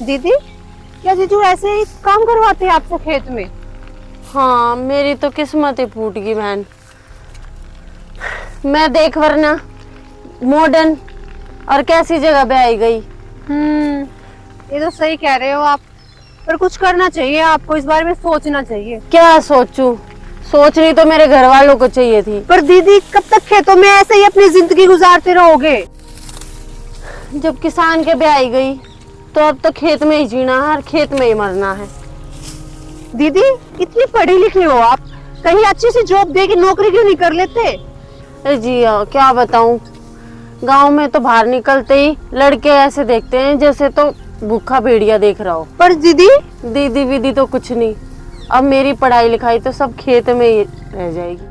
दीदी, क्या जीजू ऐसे ही काम करवाते हैं आपसे खेत में? हाँ, मेरी तो किस्मत ही फूट गई बहन। मैं देख वरना मॉडर्न और कैसी जगह पे आई गई। ये तो सही कह रहे हो आप, पर कुछ करना चाहिए आपको, इस बारे में सोचना चाहिए। क्या सोचूं? सोचनी तो मेरे घर वालों को चाहिए थी। पर दीदी, कब तक खेतों में ऐसे ही अपनी जिंदगी गुजारते रहोगे? जब किसान के पे आई गई तो अब तो खेत में ही जीना है और खेत में ही मरना है। दीदी, इतनी पढ़ी लिखी हो आप, कहीं अच्छी सी जॉब दे के नौकरी क्यों नहीं कर लेते? अरे जी क्या बताऊं, गांव में तो बाहर निकलते ही लड़के ऐसे देखते हैं जैसे तो भूखा भेड़िया देख रहा हो। पर दीदी, दीदी विदी तो कुछ नहीं, अब मेरी पढ़ाई लिखाई तो सब खेत में ही रह जाएगी।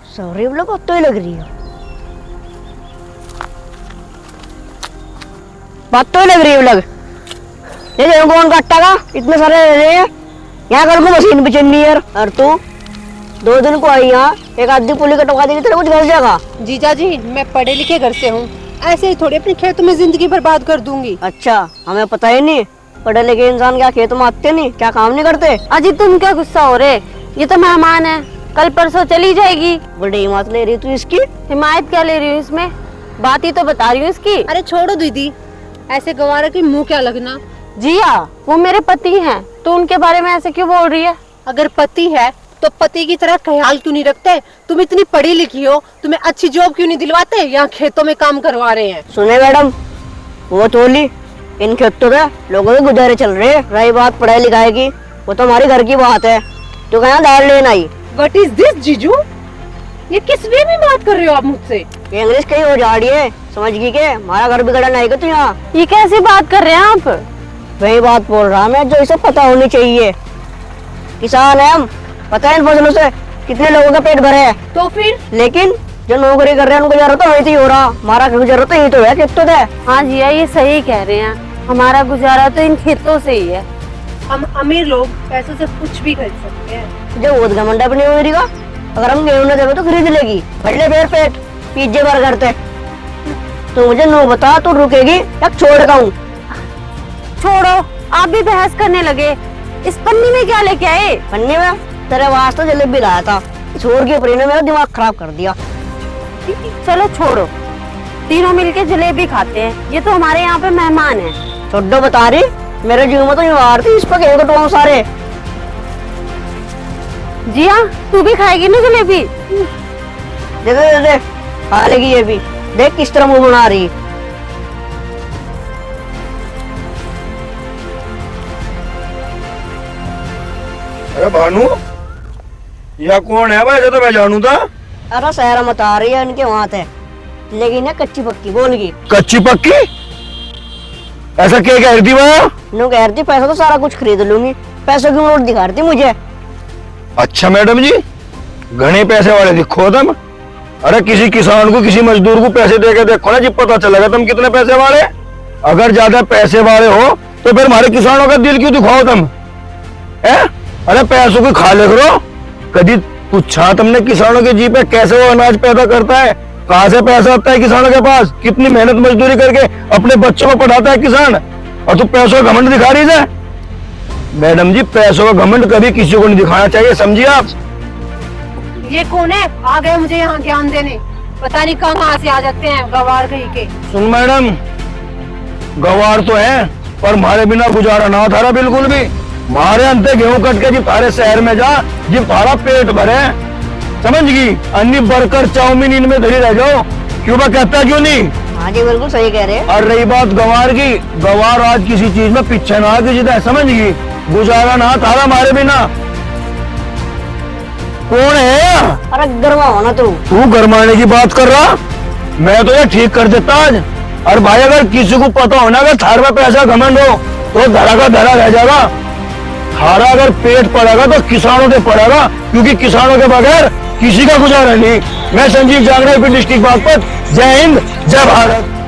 सॉरी लोग अब तो ही लग रही है, बात तो ही लग रही है लग। ये देखो कौन काटता का, इतने सारे रह रहे हैं यहाँ, कल को मशीन पे चलनी है। और तू 2 दिन को आई यहाँ, एक आधी पुली कटवा देगी तेरे कुछ घर जाएगा। जीजा जी, मैं पढ़े लिखे घर से हूँ, ऐसे ही थोड़ी अपने खेतों में जिंदगी बर्बाद कर दूंगी। अच्छा, हमें पता ही नहीं, पढ़े लिखे इंसान क्या खेत में आते नहीं, क्या काम नहीं करते। अजी तुम क्या गुस्सा हो रहे, ये तो मेहमान है, कल परसों चली जाएगी। बड़ी हिम्मत ले रही तू इसकी। हिमायत क्या ले रही हूँ इसमें, बात ही तो बता रही हूँ इसकी। अरे छोड़ो दीदी, ऐसे गवारा की मुंह क्या लगना। जिया, वो मेरे पति हैं, तो उनके बारे में ऐसे क्यों बोल रही है? अगर पति है तो पति की तरह ख्याल क्यों नहीं रखते? तुम इतनी पढ़ी लिखी हो, तुम्हें अच्छी जॉब क्यों नहीं दिलवाते? यहाँ खेतों में काम करवा रहे हैं। सुने मैडम, वो तोली इन खेतों में लोगों के गुजारे चल रहे हैं। रही बात पढ़ाई लिखाई की, वो तो हमारी घर की बात है। तो कहाँ दाल लेना आई? What is this, जीजू? ये किस वे में बात कर रहे हो आप मुझसे? ये इंग्लिश कहीं हो जा रही है, समझ गई के? हमारा घर बिगड़ा नहीं का तू यहाँ। ये कैसी बात कर रहे हैं आप? वही बात बोल रहा मैं जो इसे पता होनी चाहिए। किसान है हम, पता है इन फसलों से कितने लोगों का पेट भरे है। तो फिर? लेकिन जो नौकरी कर रहे हैं उनको जरूरत तो वही हो रहा, हमारा गुजारा तो यही तो है, खेतों से। हाँ जिया, ये सही कह रहे हैं, हमारा गुजारा तो इन खेतों से ही है। हम अमीर लोग पैसों से कुछ भी खरीद सकते हैं। जो वो घमंड अपनी मेरी का, अगर हम गेहूं न देवे तो खरीद लेगी। बढ़ले पेट पेट पिज्जे बर्गर करते। तो मुझे नो बता, तू रुकेगी या छोड़ दूं? छोड़ो, आप भी बहस करने लगे। इस पन्नी में क्या लेके आए? पन्नी में तेरे वास्ते जलेबी लाया था, छोड़ के परी ने मेरा दिमाग खराब कर दिया। चलो छोड़ो, तीनों मिलके जलेबी खाते हैं, ये तो हमारे यहाँ पे मेहमान है। छोड़ो बता रही, मेरे जीव में तो युवार थी, इस पर गेहूं कटवाऊं सारे। जिया, तू भी खाएगी ना जलेबी? दे दे दे, खा लेगी ये भी। देख किस तरह मुंह बना रही। अरे भानु, यह कौन है भाई? तो मैं जानू था। अरे शहर मत आ रही है इनके वहां थे, लेकिन ना कच्ची पक्की बोलगी। कच्ची पक्की? ऐसा क्या कह रही थी वह? नु कह रही थी पैसा तो सारा कुछ खरीद लूंगी, पैसों की नोट दिखा रही थी मुझे। अच्छा मैडम जी, घने पैसे वाले दिखो तुम। अरे किसी किसान को, किसी मजदूर को पैसे दे के देखो ना, जी पता चलेगा तुम कितने पैसे वाले। अगर ज्यादा पैसे वाले हो तो फिर हमारे किसानों का दिल क्यों दिखाओ तुम? अरे पैसों को खा ले करो। कभी पूछा तुमने किसानों के जी पे कैसे वो अनाज पैदा करता है? कहाँ से पैसा आता है किसानों के पास? कितनी मेहनत मजदूरी करके अपने बच्चों को पढ़ाता है किसान, और तू पैसों का घमंड दिखा रही है। मैडम जी, पैसों का घमंड कभी किसी को नहीं दिखाना चाहिए, समझिए आप। ये कौन है? आ गए मुझे यहाँ ज्ञान देने, पता नहीं कहाँ से आ जाते हैं गवार कहीं के। सुन मैडम, गवार तो है पर हमारे बिना गुजारा ना था बिल्कुल भी। मारे अंते गेहूं कट के जी थारे शहर में जा, जी थारा पेट भरे, समझ गई? अन्नी बर्गर चाउमीन इनमें धरी रह जाओ, क्यों बा कहता क्यों नहीं? हाँ जी बिल्कुल सही कह रहे हैं। और रही बात गवार की, गवार आज किसी चीज में पीछे ना आगे जिदा, समझ गई? गुजारा ना थारा हमारे बिना। कौन है? अरे गरमा हो ना तू गरमाने की बात कर रहा? मैं तो ये ठीक कर देता आज। और भाई अगर किसी को पता होना कि थार में पैसा घमंड हो तो धरा का धरा रह जाएगा। थारा अगर पेट पड़ेगा तो किसानों से पड़ेगा, क्योंकि किसानों के बगैर किसी का गुजारा नहीं। मैं संजीव जांगड़ा, डिस्ट्रिक्ट बागपत। जय हिंद, जय भारत।